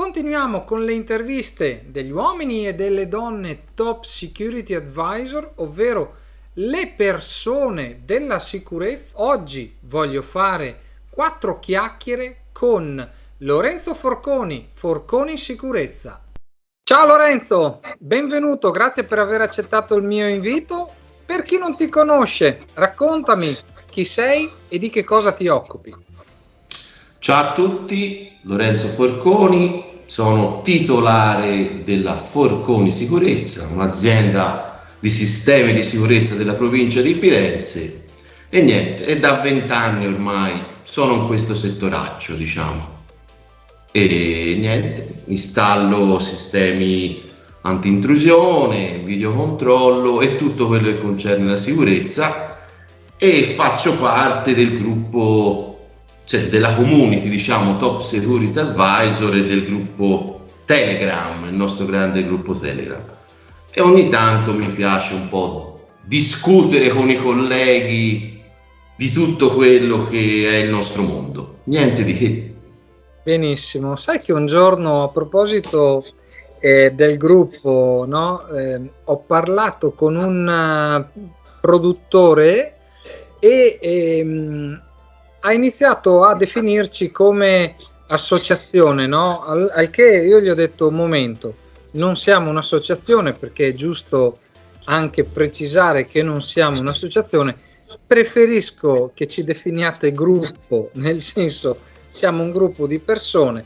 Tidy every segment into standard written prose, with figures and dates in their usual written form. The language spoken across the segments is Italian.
Continuiamo con le interviste degli uomini e delle donne Top Security Advisor, ovvero le persone della sicurezza. Oggi voglio fare 4 chiacchiere con Lorenzo Forconi, Forconi Sicurezza. Ciao Lorenzo, benvenuto, grazie per aver accettato il mio invito. Per chi non ti conosce, raccontami chi sei e di che cosa ti occupi. Ciao a tutti, Lorenzo Forconi, sono titolare della Forconi Sicurezza, un'azienda di sistemi di sicurezza della provincia di Firenze e niente, è da 20 anni ormai sono in questo settoraccio, diciamo. E niente, installo sistemi anti-intrusione, videocontrollo e tutto quello che concerne la sicurezza e faccio parte del gruppo, cioè della community, diciamo, Top Security Advisor e del gruppo Telegram, il nostro grande gruppo Telegram. E ogni tanto mi piace un po' discutere con i colleghi di tutto quello che è il nostro mondo. Niente di che. Benissimo, sai che un giorno a proposito del gruppo, no, ho parlato con un produttore e ha iniziato a definirci come associazione, no? Al che io gli ho detto: un momento, non siamo un'associazione, perché è giusto anche precisare che non siamo un'associazione. Preferisco che ci definiate gruppo, nel senso siamo un gruppo di persone,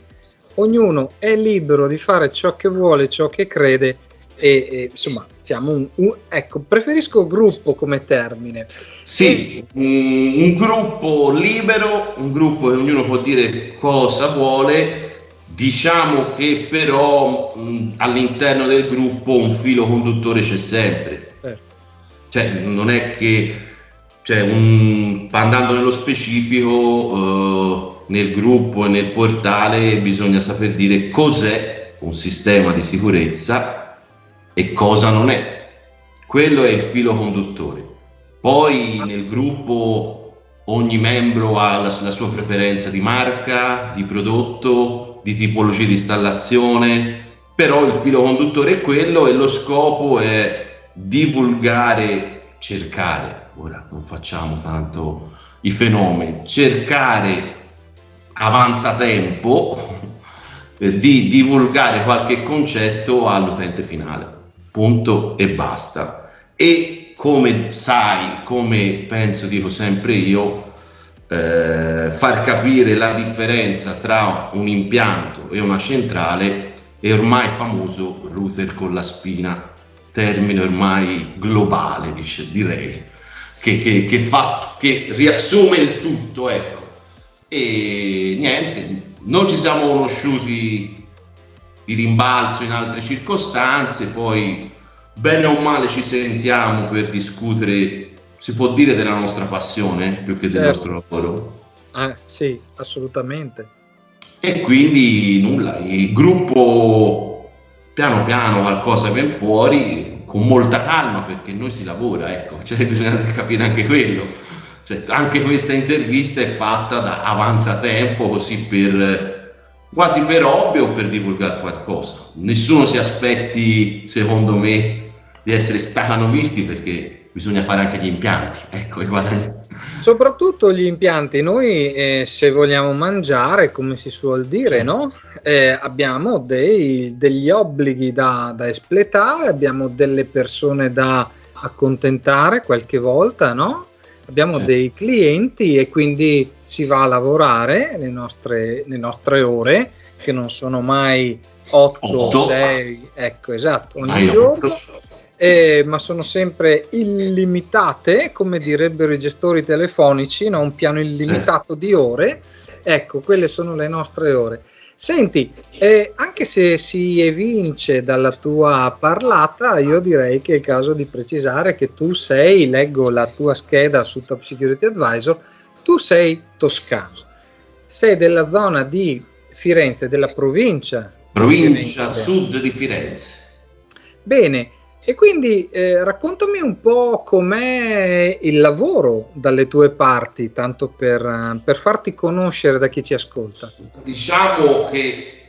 ognuno è libero di fare ciò che vuole, ciò che crede e insomma siamo ecco, preferisco gruppo come termine. Sì, un gruppo libero, un gruppo che ognuno può dire cosa vuole, diciamo che però all'interno del gruppo un filo conduttore c'è sempre. Cioè non è che, cioè, andando nello specifico, nel gruppo e nel portale bisogna saper dire cos'è un sistema di sicurezza e cosa non è. Quello è il filo conduttore. Poi nel gruppo ogni membro ha la sua preferenza di marca, di prodotto, di tipologia di installazione, però il filo conduttore è quello e lo scopo è divulgare, cercare, ora non facciamo tanto i fenomeni, cercare avanzatempo di divulgare qualche concetto all'utente finale, punto e basta. E come sai, come penso, dico sempre io, far capire la differenza tra un impianto e una centrale è ormai famoso router con la spina, termine ormai globale, direi, che riassume il tutto, ecco. E niente, noi ci siamo conosciuti di rimbalzo in altre circostanze, poi bene o male ci sentiamo per discutere, si può dire, della nostra passione più che del nostro lavoro. Sì, assolutamente. E quindi nulla, il gruppo piano piano qualcosa viene fuori con molta calma, perché noi si lavora, ecco, cioè bisogna capire anche quello. Cioè, anche questa intervista è fatta da avanzatempo, così quasi per ovvio o per divulgare qualcosa. Nessuno si aspetti, secondo me, di essere stacanovisti, perché bisogna fare anche gli impianti, ecco, e guadagnare. Soprattutto gli impianti, noi se vogliamo mangiare, come si suol dire, no? Abbiamo degli obblighi da espletare, abbiamo delle persone da accontentare qualche volta, no? Abbiamo dei clienti e quindi si va a lavorare le nostre ore, che non sono mai 8, 6, ecco, esatto, ogni giorno, ma sono sempre illimitate, come direbbero i gestori telefonici, no? Un piano illimitato di ore, ecco, quelle sono le nostre ore. Senti, anche se si evince dalla tua parlata, io direi che è il caso di precisare che tu sei, leggo la tua scheda su Top Security Advisor, tu sei toscano, sei della zona di Firenze, della provincia sud di Firenze. Bene, e quindi raccontami un po' com'è il lavoro dalle tue parti, tanto per farti conoscere da chi ci ascolta. Diciamo che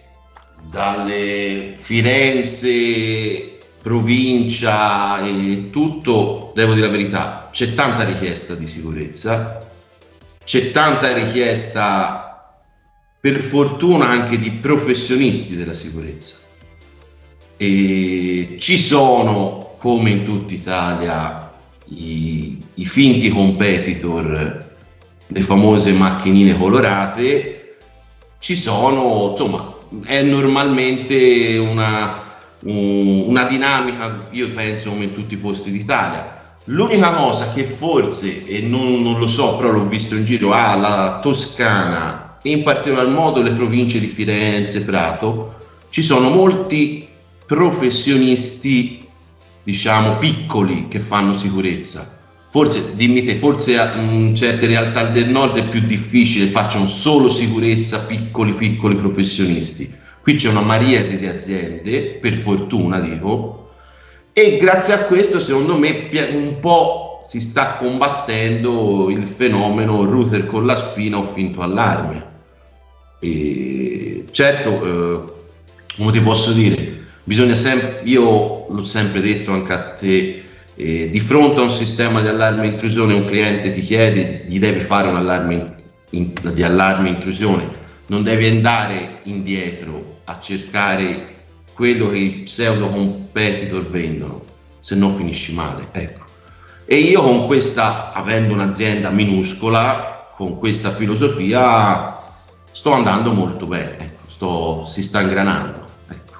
dalle Firenze, provincia e tutto, devo dire la verità, c'è tanta richiesta di sicurezza, c'è tanta richiesta, per fortuna, anche di professionisti della sicurezza. E ci sono, come in tutta Italia, i finti competitor, le famose macchinine colorate. Ci sono, insomma, è normalmente una dinamica, io penso, come in tutti i posti d'Italia. L'unica cosa che forse, e non lo so, però l'ho visto in giro, la Toscana e in particolar modo le province di Firenze, Prato, ci sono molti professionisti, diciamo, piccoli che fanno sicurezza. Forse, dimmi te, forse in certe realtà del nord è più difficile, facciano solo sicurezza piccoli professionisti. Qui c'è una miriade di aziende, per fortuna dico, e grazie a questo secondo me un po' si sta combattendo il fenomeno router con la spina o finto allarme. E certo, come ti posso dire, bisogna sempre, io l'ho sempre detto anche a te, di fronte a un sistema di allarme intrusione, un cliente ti chiede, gli devi fare un allarme di allarme intrusione, non devi andare indietro a cercare quello che i pseudo competitor vendono, se no finisci male, ecco. E io con questa, avendo un'azienda minuscola, con questa filosofia sto andando molto bene, ecco, si sta ingranando, ecco.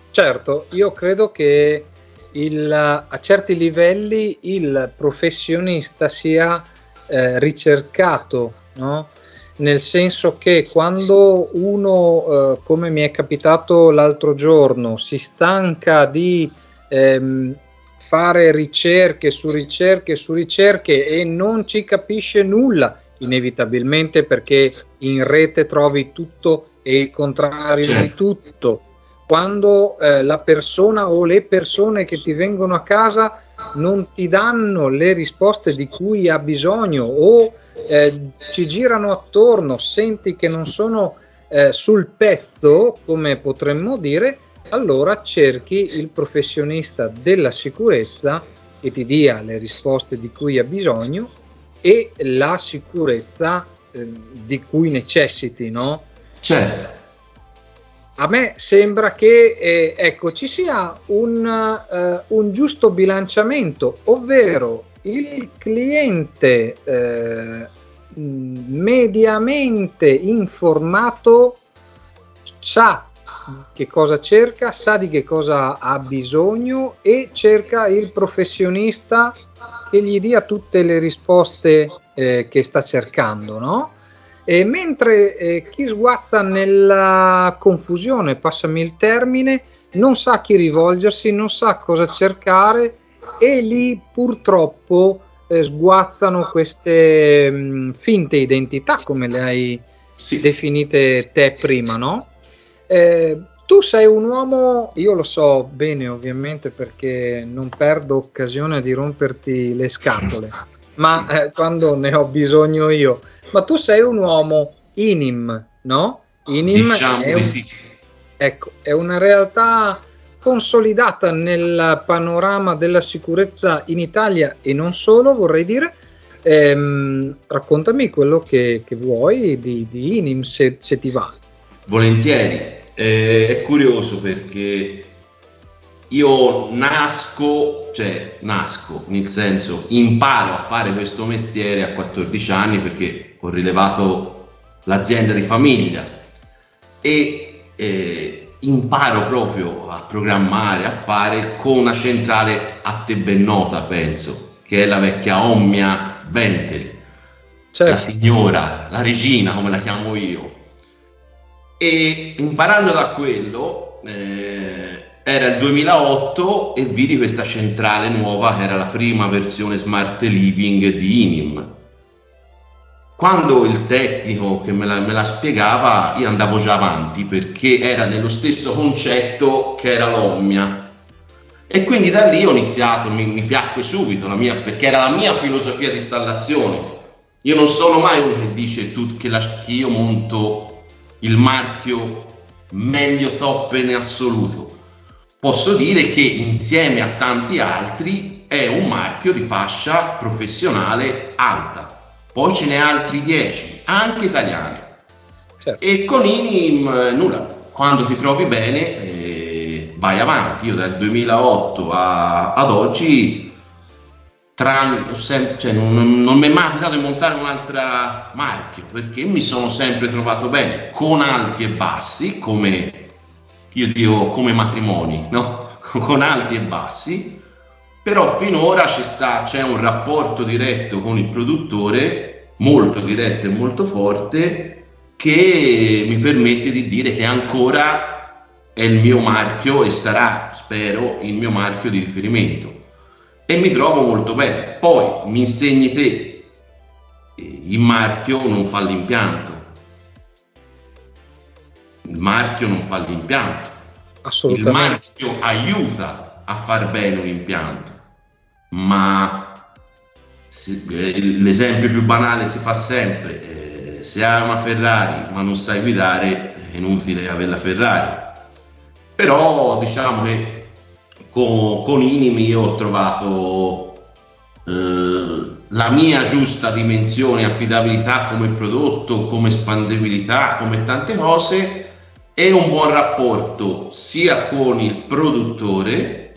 Certo, io credo che a certi livelli il professionista sia ricercato, no? Nel senso che quando uno, come mi è capitato l'altro giorno, si stanca di fare ricerche su ricerche e non ci capisce nulla, inevitabilmente, perché in rete trovi tutto e il contrario di tutto. Quando la persona o le persone che ti vengono a casa non ti danno le risposte di cui ha bisogno o ci girano attorno, senti che non sono sul pezzo, come potremmo dire, allora cerchi il professionista della sicurezza che ti dia le risposte di cui ha bisogno e la sicurezza di cui necessiti, no? Certo. A me sembra che ecco, ci sia un giusto bilanciamento, ovvero il cliente mediamente informato sa che cosa cerca, sa di che cosa ha bisogno e cerca il professionista che gli dia tutte le risposte che sta cercando, no? E mentre chi sguazza nella confusione, passami il termine, non sa a chi rivolgersi, non sa cosa cercare e lì purtroppo sguazzano queste finte identità, come le hai definite te prima, no? Tu sei un uomo, io lo so bene ovviamente perché non perdo occasione di romperti le scatole, ma quando ne ho bisogno io. Ma tu sei un uomo INIM, no? INIM diciamo è sì. Ecco, è una realtà consolidata nel panorama della sicurezza in Italia e non solo, vorrei dire. Raccontami quello che vuoi di INIM, se ti va. Volentieri, è curioso perché io nasco, nel senso, imparo a fare questo mestiere a 14 anni perché ho rilevato l'azienda di famiglia e imparo proprio a programmare, a fare con una centrale a te ben nota, penso, che è la vecchia Omnia Ventel, certo. La signora, la regina come la chiamo io. E imparando da quello, era il 2008 e vidi questa centrale nuova che era la prima versione Smart Living di INIM. Quando il tecnico che me la spiegava, io andavo già avanti perché era nello stesso concetto che era l'Omnia. E quindi da lì ho iniziato, mi piacque subito perché era la mia filosofia di installazione. Io non sono mai uno che dice che io monto il marchio meglio top in assoluto. Posso dire che insieme a tanti altri è un marchio di fascia professionale alta. Poi ce n'è altri 10, anche italiani. Certo. E con Inim nulla, quando ti trovi bene vai avanti. Io dal 2008 ad oggi non mi è mai capitato di montare un'altra marchio, perché mi sono sempre trovato bene, con alti e bassi, come io dico, come matrimoni, no? Con alti e bassi, però finora c'è un rapporto diretto con il produttore, molto diretto e molto forte, che mi permette di dire che ancora è il mio marchio e sarà, spero, il mio marchio di riferimento. E mi trovo molto bene. Poi mi insegni te, il marchio non fa l'impianto. Il marchio non fa l'impianto. Il marchio aiuta a far bene un impianto, ma l'esempio più banale si fa sempre: se hai una Ferrari ma non sai guidare, è inutile avere la Ferrari. Però diciamo che con Inim io ho trovato la mia giusta dimensione, affidabilità come prodotto, come espandibilità, come tante cose, e un buon rapporto sia con il produttore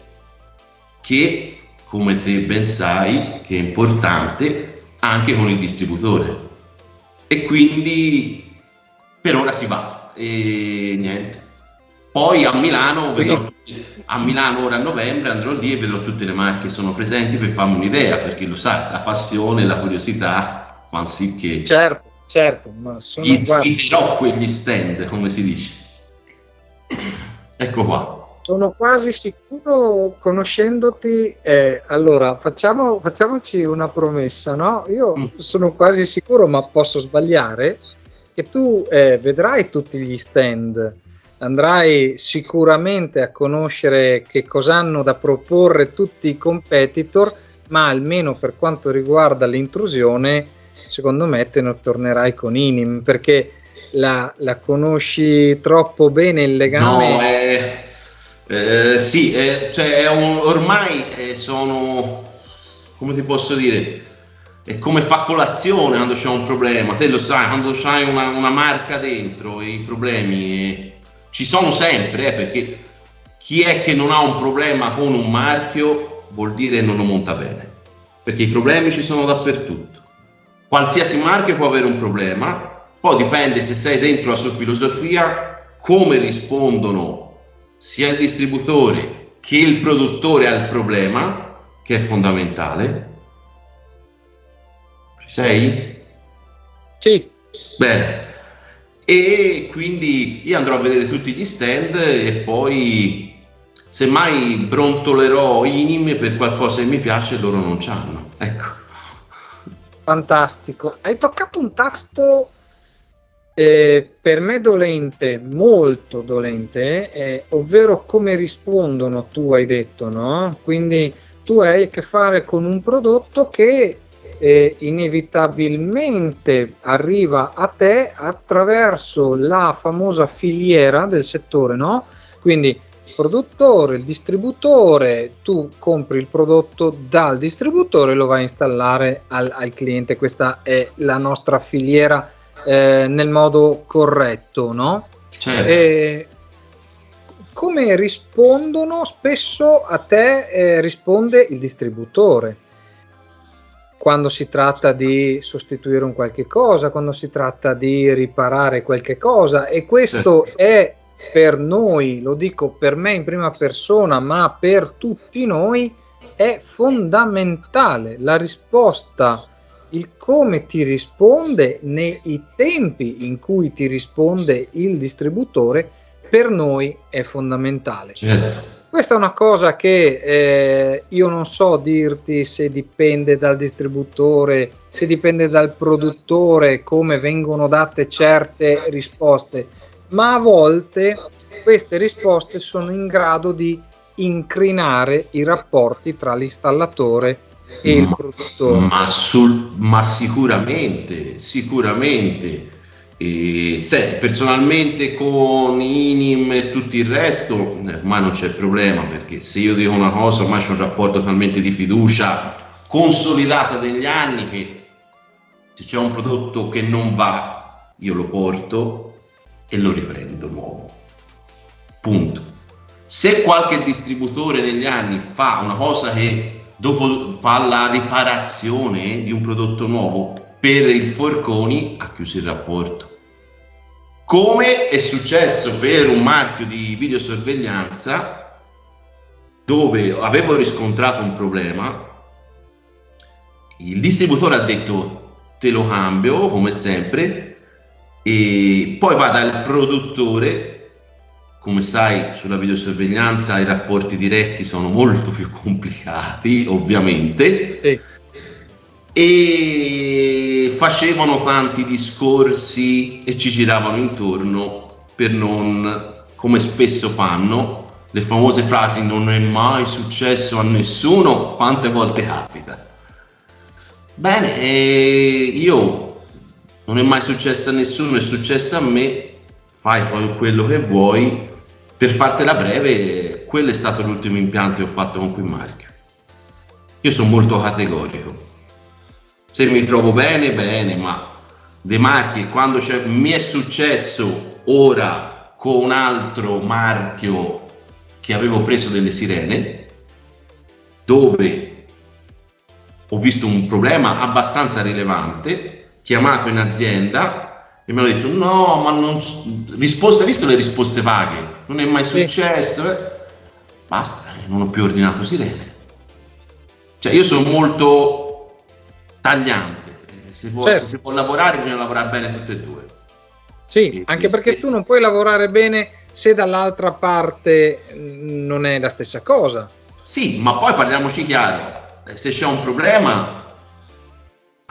che, come te ben sai, che è importante, anche con il distributore. E quindi per ora si va e niente. Poi a Milano ora a novembre andrò lì e vedrò tutte le marche che sono presenti, per farmi un'idea, perché lo sai, la passione e la curiosità fanno sì che certo, ma gli sfiderò quegli stand, come si dice. Ecco qua. Sono quasi sicuro, conoscendoti, allora facciamoci una promessa, no? Io sono quasi sicuro, ma posso sbagliare, che tu vedrai tutti gli stand, andrai sicuramente a conoscere che cosa hanno da proporre tutti i competitor, ma almeno per quanto riguarda l'intrusione, secondo me te ne tornerai con Inim, perché la conosci troppo bene il legame. No, sì, cioè ormai sono, come ti posso dire, è come fa colazione quando c'è un problema. Te lo sai, quando c'hai una marca dentro, i problemi ci sono sempre, perché chi è che non ha un problema con un marchio vuol dire non lo monta bene, perché i problemi ci sono dappertutto. Qualsiasi marchio può avere un problema, poi dipende se sei dentro la sua filosofia, come rispondono sia il distributore che il produttore al problema, che è fondamentale. Ci sei? Sì. Bene. E quindi io andrò a vedere tutti gli stand e poi semmai brontolerò Inim per qualcosa che mi piace e loro non c'hanno. Ecco. Fantastico. Hai toccato un tasto per me dolente, molto dolente, ovvero come rispondono, tu hai detto, no? Quindi tu hai a che fare con un prodotto che inevitabilmente arriva a te attraverso la famosa filiera del settore, no? Quindi il produttore, il distributore, tu compri il prodotto dal distributore e lo vai a installare al cliente. Questa è la nostra filiera nel modo corretto, no? Certo. Come rispondono? Spesso a te risponde il distributore quando si tratta di sostituire un qualche cosa, quando si tratta di riparare qualche cosa, e questo è per noi, lo dico per me in prima persona, ma per tutti noi è fondamentale la risposta, il come ti risponde, nei tempi in cui ti risponde il distributore, per noi è fondamentale. Certo. Questa è una cosa che io non so dirti se dipende dal distributore, se dipende dal produttore, come vengono date certe risposte, ma a volte queste risposte sono in grado di incrinare i rapporti tra l'installatore e il produttore. Ma sicuramente. E senti, personalmente con Inim e tutto il resto, ormai non c'è problema, perché se io dico una cosa ormai c'è un rapporto talmente di fiducia consolidata degli anni che se c'è un prodotto che non va, io lo porto e lo riprendo nuovo. Punto. Se qualche distributore negli anni fa una cosa che dopo fa la riparazione di un prodotto nuovo per il forconi, ha chiuso il rapporto. Come è successo per un marchio di videosorveglianza dove avevo riscontrato un problema, il distributore ha detto te lo cambio come sempre, e poi va dal produttore. Come sai, sulla videosorveglianza i rapporti diretti sono molto più complicati, ovviamente, Sì. E facevano tanti discorsi e ci giravano intorno per non, come spesso fanno, le famose frasi non è mai successo a nessuno, quante volte capita. Bene, io non è mai successo a nessuno, è successo a me, fai poi quello che vuoi. Per fartela breve, quello è stato l'ultimo impianto che ho fatto con quel marchio. Io sono molto categorico. Se mi trovo bene, bene, ma dei marchi, quando mi è successo ora con un altro marchio che avevo preso delle sirene, dove ho visto un problema abbastanza rilevante, chiamato in azienda e mi hanno detto no, ma non risposte, visto le risposte vaghe, non è mai successo, basta, non ho più ordinato sirene. Cioè io sono molto tagliante, se si può lavorare bisogna lavorare bene tutte e due. Sì, anche perché tu non puoi lavorare bene se dall'altra parte non è la stessa cosa. Sì, ma poi parliamoci chiaro, se c'è un problema,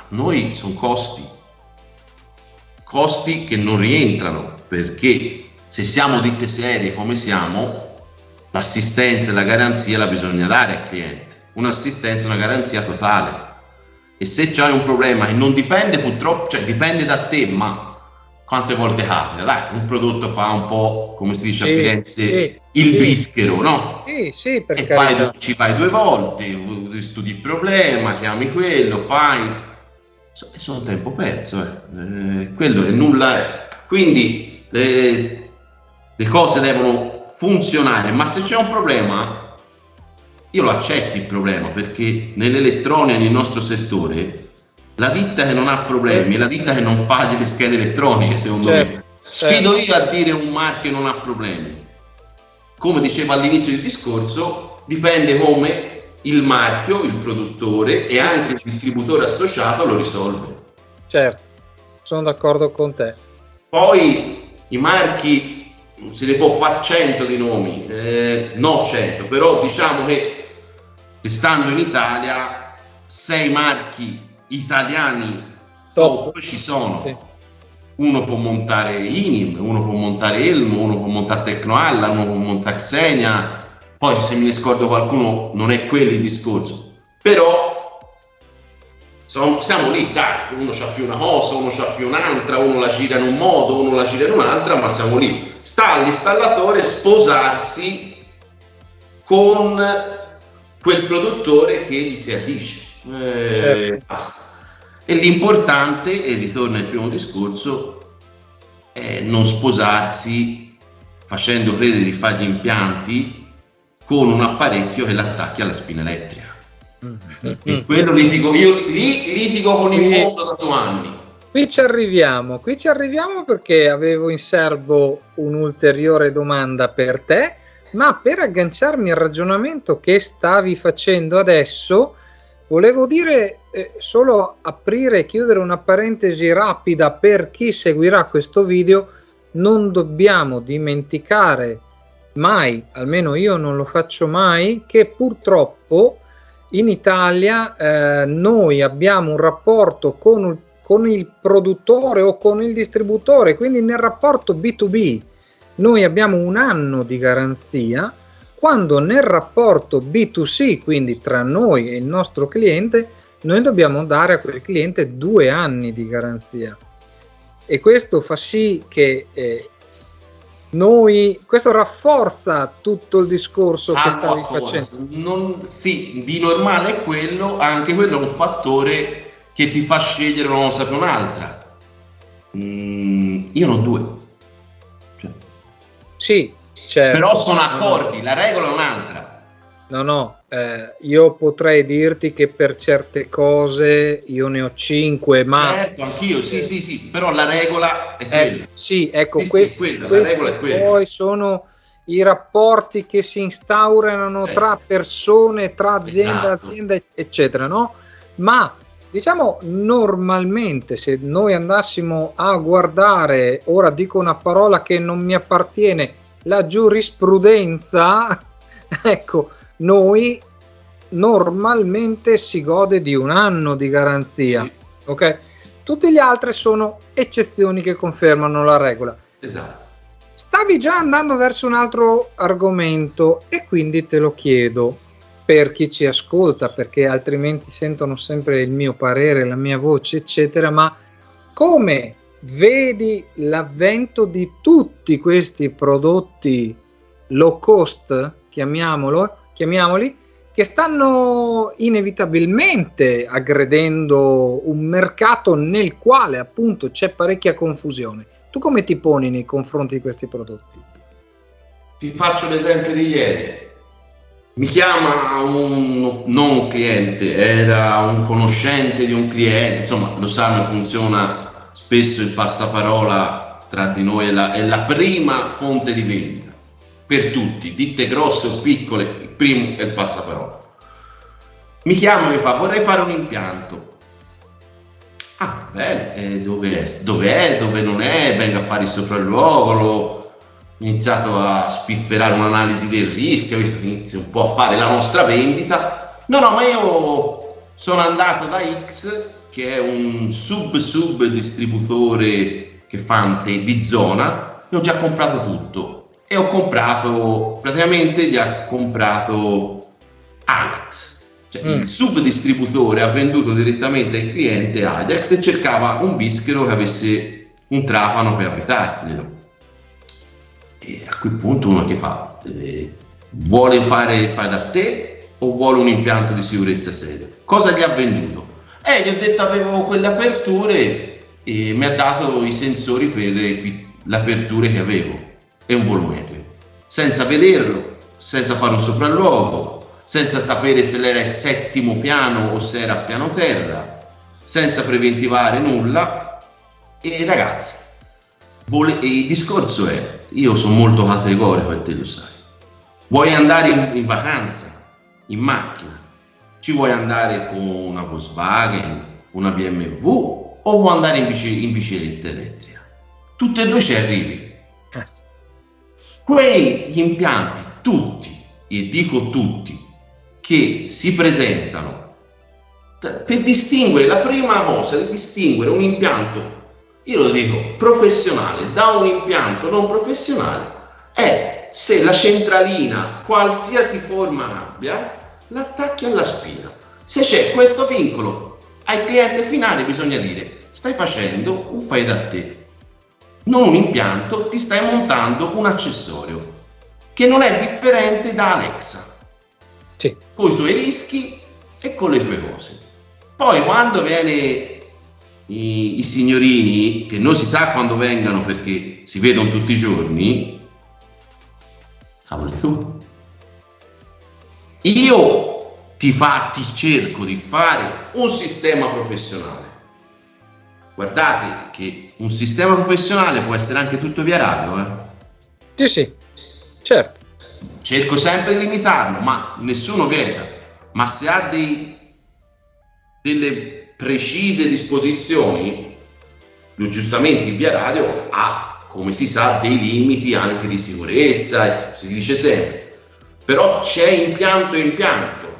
noi sono costi che non rientrano, perché se siamo ditte serie come siamo, l'assistenza e la garanzia la bisogna dare al cliente, un'assistenza e una garanzia totale. E se c'è un problema che non dipende purtroppo, cioè dipende da te, ma quante volte capita, dai, un prodotto fa un po', come si dice a Firenze, il bischero, no? Sì, per e ci fai 2 volte, studi il problema, chiami quello, fai, sono tempo perso, quello è nulla. Quindi le cose devono funzionare, ma se c'è un problema io lo accetto il problema, perché nell'elettronica, nel nostro settore, la ditta che non ha problemi è la ditta che non fa delle schede elettroniche, secondo me. Sfido io a dire un marchio non ha problemi. Come dicevo all'inizio del discorso, dipende come il marchio, il produttore e anche il distributore associato lo risolve. Certo, sono d'accordo con te. Poi i marchi, se ne può fare 100 di nomi, no 100, però diciamo che stando in Italia 6 marchi italiani top ci sono. Sì. Uno può montare Inim, uno può montare Elmo, uno può montare Tecnoalla, uno può montare Xenia, poi se me ne scordo qualcuno non è quello il discorso, però siamo lì, dai, uno c'ha più una cosa, uno c'ha più un'altra, uno la gira in un modo, uno la gira in un'altra, ma siamo lì. Sta all'installatore sposarsi con quel produttore che gli si addice. Basta. E l'importante, e ritorna al primo discorso, è non sposarsi facendo credere di fare gli impianti con un apparecchio che l'attacchi alla spina elettrica. E quello litigo con il mondo da 2 anni. Qui ci arriviamo perché avevo in serbo un'ulteriore domanda per te, ma per agganciarmi al ragionamento che stavi facendo adesso, volevo dire solo aprire e chiudere una parentesi rapida per chi seguirà questo video. Non dobbiamo dimenticare mai, almeno io non lo faccio mai, che purtroppo in Italia noi abbiamo un rapporto con il produttore o con il distributore, quindi nel rapporto B2B noi abbiamo 1 anno di garanzia, quando nel rapporto B2C, quindi tra noi e il nostro cliente, noi dobbiamo dare a quel cliente 2 anni di garanzia. e questo fa sì che questo rafforza tutto il discorso che stavi facendo. Sì, di normale è quello, anche quello è un fattore che ti fa scegliere una cosa per un'altra. Io ne ho due. Cioè. Sì, certo. Però sono accordi, la regola è un'altra. No, io potrei dirti che per certe cose io ne ho 5, ma... Certo, anch'io, sì, però la regola è quella. Sì, ecco, quella, la regola è quella. Poi sono i rapporti che si instaurano tra persone, tra azienda, eccetera, no? Ma diciamo normalmente, se noi andassimo a guardare, ora dico una parola che non mi appartiene, la giurisprudenza, ecco, noi normalmente si gode di 1 anno di garanzia, sì. Ok? Tutti gli altri sono eccezioni che confermano la regola. Esatto. Stavi già andando verso un altro argomento e quindi te lo chiedo per chi ci ascolta, perché altrimenti sentono sempre il mio parere, la mia voce, eccetera, ma come vedi l'avvento di tutti questi prodotti low cost, chiamiamoli, che stanno inevitabilmente aggredendo un mercato nel quale appunto c'è parecchia confusione. Tu come ti poni nei confronti di questi prodotti? Ti faccio l'esempio di ieri. Mi chiama non cliente, era un conoscente di un cliente, insomma lo sanno, funziona spesso il passaparola tra di noi, è la prima fonte di vendita per tutti, ditte grosse o piccole, il primo è il passaparola. Mi chiama e mi fa: vorrei fare un impianto. Ah, bene, dove non è, venga a fare il sopralluogo, ho iniziato a spifferare un'analisi del rischio, visto che inizio un po' a fare la nostra vendita. No, ma io sono andato da X, che è un sub distributore che fa di zona, e ho già comprato tutto. E ho comprato, praticamente gli ha comprato Alex. Cioè, il subdistributore ha venduto direttamente al cliente Ajax e cercava un bischero che avesse un trapano per abitarglielo. E a quel punto uno che fa? Vuole fare da te o vuole un impianto di sicurezza serio? Cosa gli ha venduto? Gli ho detto avevo quelle aperture e mi ha dato i sensori per le aperture che avevo e un volumetro, senza vederlo, senza fare un sopralluogo, senza sapere se era il 7° piano o se era a piano terra, senza preventivare nulla. E ragazzi, il discorso è, io sono molto categorico e te lo sai, vuoi andare in vacanza, in macchina, ci vuoi andare con una Volkswagen, una BMW o vuoi andare in bicicletta elettrica? Tutte e due ci arrivi. Quegli impianti, tutti, e dico tutti, che si presentano per distinguere, la prima cosa di distinguere un impianto, io lo dico, professionale da un impianto non professionale, è se la centralina, qualsiasi forma abbia, l'attacchi alla spina. Se c'è questo vincolo al cliente finale, bisogna dire: stai facendo un fai da te, non un impianto, ti stai montando un accessorio che non è differente da Alexa, sì, con i tuoi rischi e con le sue cose. Poi quando viene i signorini, che non si sa quando vengano perché si vedono tutti i giorni, cavoli tu, io ti cerco di fare un sistema professionale. Guardate che un sistema professionale può essere anche tutto via radio, Sì, certo. Cerco sempre di limitarlo, ma nessuno vieta. Ma se ha delle precise disposizioni, giustamente in via radio ha, come si sa, dei limiti anche di sicurezza, si dice sempre. Però c'è impianto.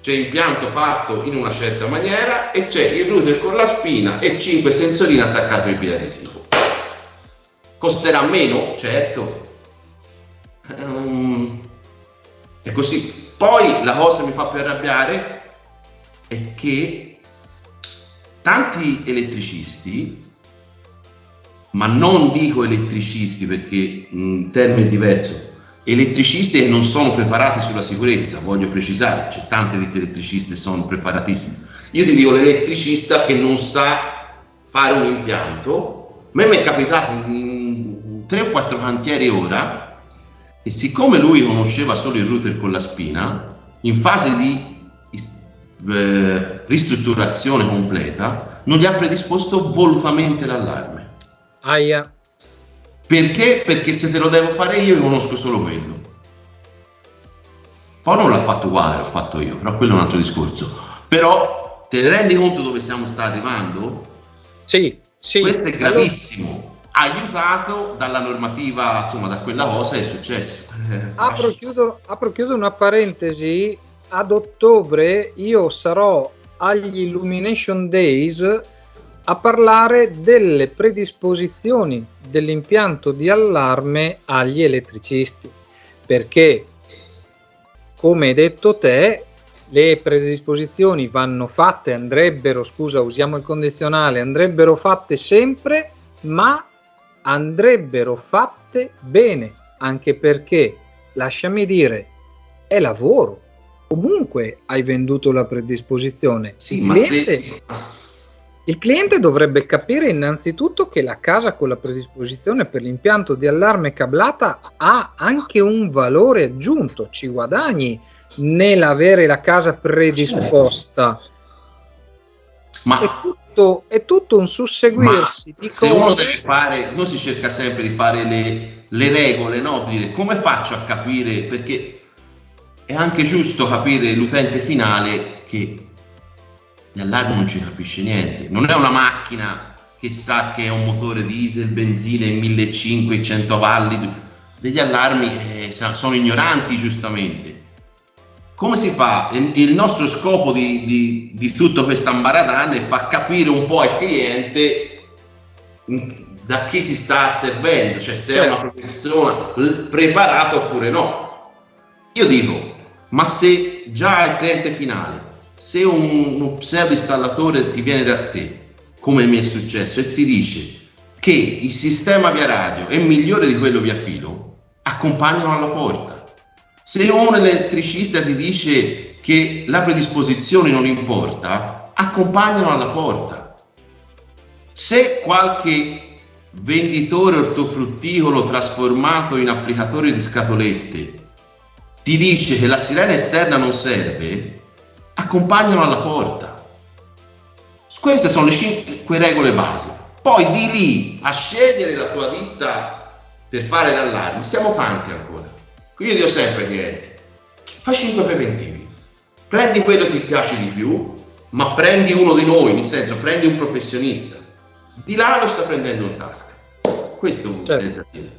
C'è impianto fatto in una certa maniera e c'è il router con la spina e 5 sensorini attaccati al biadesivo. Costerà meno? Certo. È così. Poi la cosa che mi fa più arrabbiare è che tanti elettricisti ma non dico elettricisti perché il termine è diverso, elettricisti che non sono preparati sulla sicurezza, voglio precisare, c'è tante ditte elettriciste che sono preparatissime. Io ti dico l'elettricista che non sa fare un impianto. A me mi è capitato in 3 o 4 cantieri ora, e siccome lui conosceva solo il router con la spina, in fase di ristrutturazione completa non gli ha predisposto volutamente l'allarme. Aia. Perché? Perché se te lo devo fare io conosco solo quello. Poi non l'ha fatto uguale, l'ho fatto io, però quello è un altro discorso. Però te ne rendi conto dove siamo stati arrivando? Sì. Questo è gravissimo. Aiutato dalla normativa, insomma, da quella cosa è successo. Apro e chiudo una parentesi. Ad ottobre io sarò agli Illumination Days a parlare delle predisposizioni dell'impianto di allarme agli elettricisti, perché, come hai detto te, le predisposizioni vanno fatte, usiamo il condizionale, andrebbero fatte sempre, ma andrebbero fatte bene, anche perché, lasciami dire, è lavoro. Comunque hai venduto la predisposizione. Sì, Il cliente dovrebbe capire innanzitutto che la casa con la predisposizione per l'impianto di allarme cablata ha anche un valore aggiunto, ci guadagni nell'avere la casa predisposta. Ma è tutto un susseguirsi di se cose. Uno deve fare, uno si cerca sempre di fare le regole, no? Dire come faccio a capire, perché è anche giusto capire l'utente finale che l'allarme non ci capisce niente, non è una macchina che sa che è un motore diesel, benzina, 1500, 100 cavalli, degli allarmi sono ignoranti giustamente. Come si fa? Il nostro scopo di tutta questa ambaradana è far capire un po' al cliente da chi si sta servendo, cioè se è una persona preparata oppure no. Io dico, ma se già il cliente finale, se un pseudo installatore ti viene da te, come mi è successo, e ti dice che il sistema via radio è migliore di quello via filo, accompagnalo alla porta. Se un elettricista ti dice che la predisposizione non importa, accompagnalo alla porta. Se qualche venditore ortofrutticolo trasformato in applicatore di scatolette ti dice che la sirena esterna non serve, accompagnalo alla porta. Queste sono le 5 regole base. Poi di lì a scegliere la tua ditta per fare l'allarme, siamo tanti ancora. Quindi io dico sempre ai clienti, fai 5 preventivi, prendi quello che ti piace di più, ma prendi uno di noi, nel senso prendi un professionista, di là lo sta prendendo in tasca. Questo è da dire,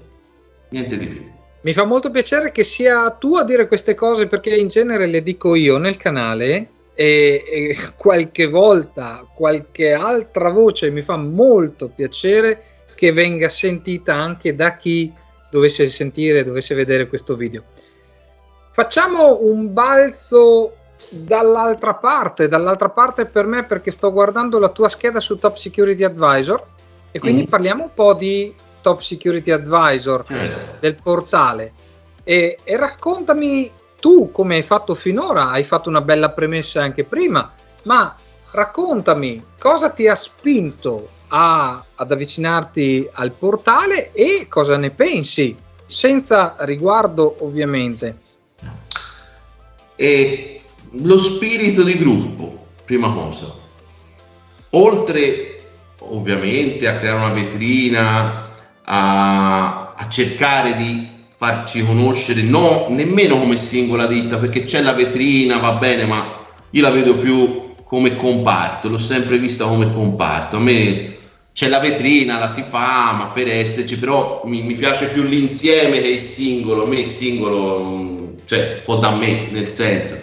niente di più. Mi fa molto piacere che sia tu a dire queste cose, perché in genere le dico io nel canale e qualche volta qualche altra voce mi fa molto piacere che venga sentita anche da chi dovesse vedere questo video. Facciamo un balzo dall'altra parte per me, perché sto guardando la tua scheda su Top Security Advisor e quindi parliamo un po' di Top Security Advisor del portale e raccontami tu come hai fatto finora. Hai fatto una bella premessa anche prima, ma raccontami cosa ti ha spinto ad avvicinarti al portale e cosa ne pensi, senza riguardo ovviamente. E lo spirito di gruppo, prima cosa, oltre ovviamente a creare una vetrina, a cercare di farci conoscere, no nemmeno come singola ditta, perché c'è la vetrina, va bene, ma io la vedo più come comparto, l'ho sempre vista come comparto. A me c'è la vetrina, la si fa, ma per esserci, però mi piace più l'insieme che il singolo. A me il singolo, cioè, fa da me, nel senso.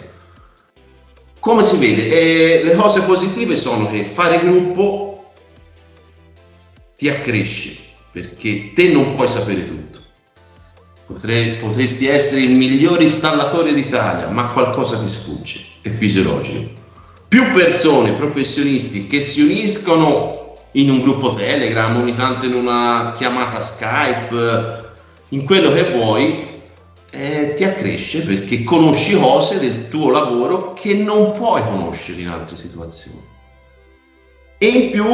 Come si vede, le cose positive sono che fare gruppo ti accresce, perché te non puoi sapere tutto. Potresti essere il migliore installatore d'Italia, ma qualcosa ti sfugge, è fisiologico. Più persone, professionisti che si uniscono in un gruppo Telegram, ogni tanto in una chiamata Skype, in quello che vuoi, ti accresce perché conosci cose del tuo lavoro che non puoi conoscere in altre situazioni. E in più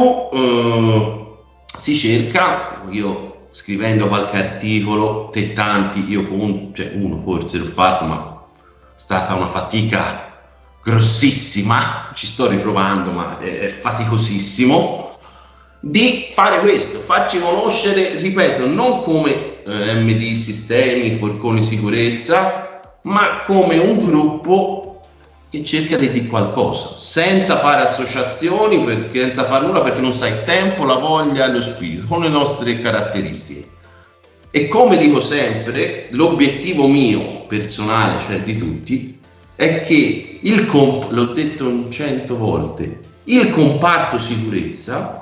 si cerca, io scrivendo qualche articolo, te tanti, io uno forse l'ho fatto, ma è stata una fatica grossissima, ci sto riprovando, ma è faticosissimo, di fare questo, farci conoscere, ripeto, non come MD Sistemi, Forconi Sicurezza, ma come un gruppo che cerca di dire qualcosa, senza fare associazioni, senza fare nulla, perché non sai il tempo, la voglia e lo spirito, con le nostre caratteristiche. E come dico sempre, l'obiettivo mio personale, cioè di tutti, è che l'ho detto 100 volte, il comparto sicurezza,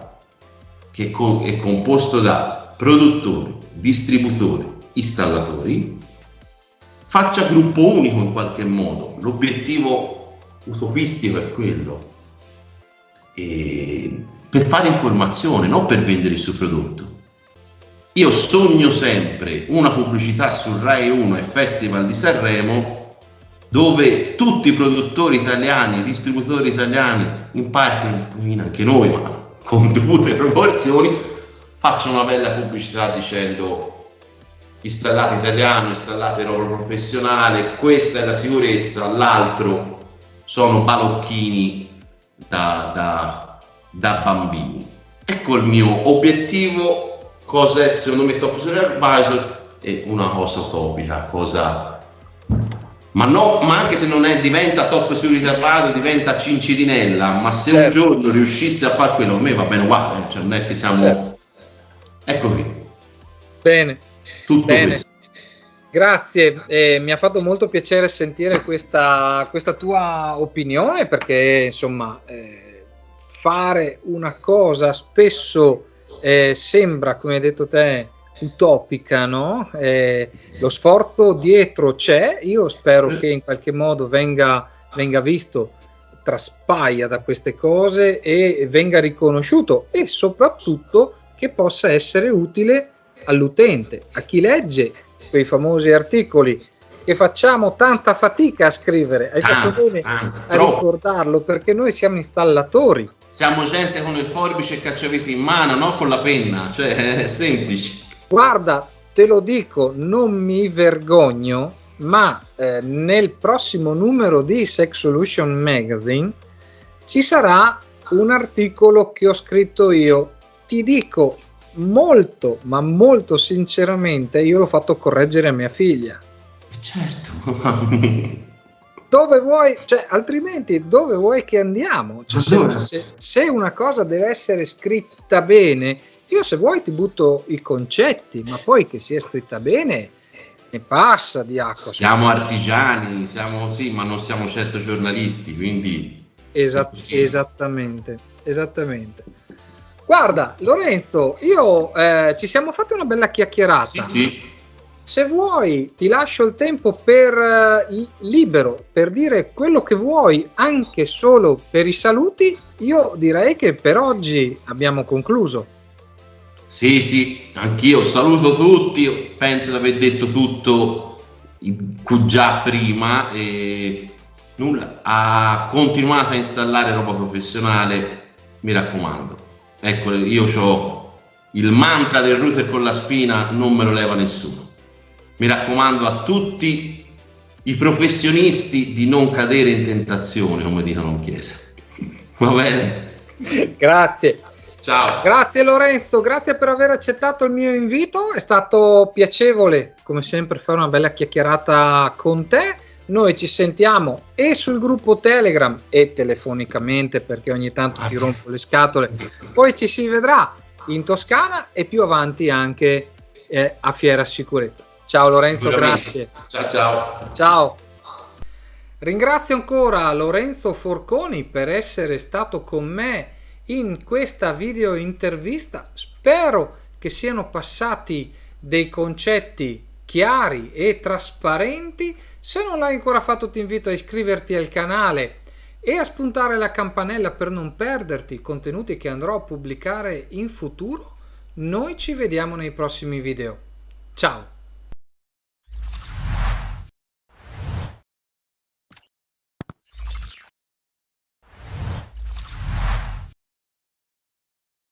che è composto da produttori, distributori, installatori, faccia gruppo unico in qualche modo. L'obiettivo utopistico è quello, e per fare informazione, non per vendere il suo prodotto. Io sogno sempre una pubblicità su Rai 1 e Festival di Sanremo dove tutti i produttori italiani, i distributori italiani, in parte un pochino anche noi, ma con dovute proporzioni, facciano una bella pubblicità dicendo: installate italiano, installate roba professionale, questa è la sicurezza, l'altro sono balocchini da bambini. Ecco il mio obiettivo, cosa è secondo me Top Security Advisor, è una cosa utopica, ma anche se non diventa Top Security Advisor, diventa Cincirinella, ma se un giorno riuscisse a fare quello, a me va bene uguale, cioè non è che siamo... Ecco qui. Bene. Tutto questo. Grazie, mi ha fatto molto piacere sentire questa tua opinione, perché insomma fare una cosa spesso sembra, come hai detto te, utopica, no? Lo sforzo dietro c'è, io spero che in qualche modo venga visto, traspaia da queste cose e venga riconosciuto, e soprattutto che possa essere utile all'utente, a chi legge quei famosi articoli che facciamo tanta fatica a scrivere. Hai fatto bene a ricordarlo, perché noi siamo installatori. Siamo gente con il forbice e cacciavite in mano, no con la penna, cioè è semplice. Guarda, te lo dico, non mi vergogno, ma nel prossimo numero di Sex Solution Magazine ci sarà un articolo che ho scritto io. Ti dico molto, ma molto sinceramente, io l'ho fatto correggere a mia figlia. Certo. Dove vuoi, cioè, altrimenti dove vuoi che andiamo? Cioè, se una cosa deve essere scritta bene, io se vuoi ti butto i concetti, ma poi che sia scritta bene ne passa di acqua. Siamo artigiani, sì, ma non siamo certo giornalisti, quindi... Esattamente. Guarda, Lorenzo, io ci siamo fatti una bella chiacchierata. Sì. Se vuoi ti lascio il tempo libero per dire quello che vuoi, anche solo per i saluti. Io direi che per oggi abbiamo concluso. Sì, anch'io saluto tutti, penso di aver detto tutto già prima, e nulla, continuate a installare roba professionale, mi raccomando. Ecco, io ho il mantra del router con la spina, non me lo leva nessuno. Mi raccomando a tutti i professionisti di non cadere in tentazione, come dicono in chiesa. Va bene? Grazie. Ciao. Grazie Lorenzo, grazie per aver accettato il mio invito, è stato piacevole come sempre fare una bella chiacchierata con te. Noi ci sentiamo e sul gruppo Telegram e telefonicamente, perché ogni tanto ti rompo le scatole, poi ci si vedrà in Toscana e più avanti anche a Fiera Sicurezza. Ciao Lorenzo, grazie. Ciao. Ringrazio ancora Lorenzo Forconi per essere stato con me in questa video intervista. Spero che siano passati dei concetti chiari e trasparenti. Se non l'hai ancora fatto ti invito a iscriverti al canale e a spuntare la campanella per non perderti i contenuti che andrò a pubblicare in futuro. Noi ci vediamo nei prossimi video. Ciao!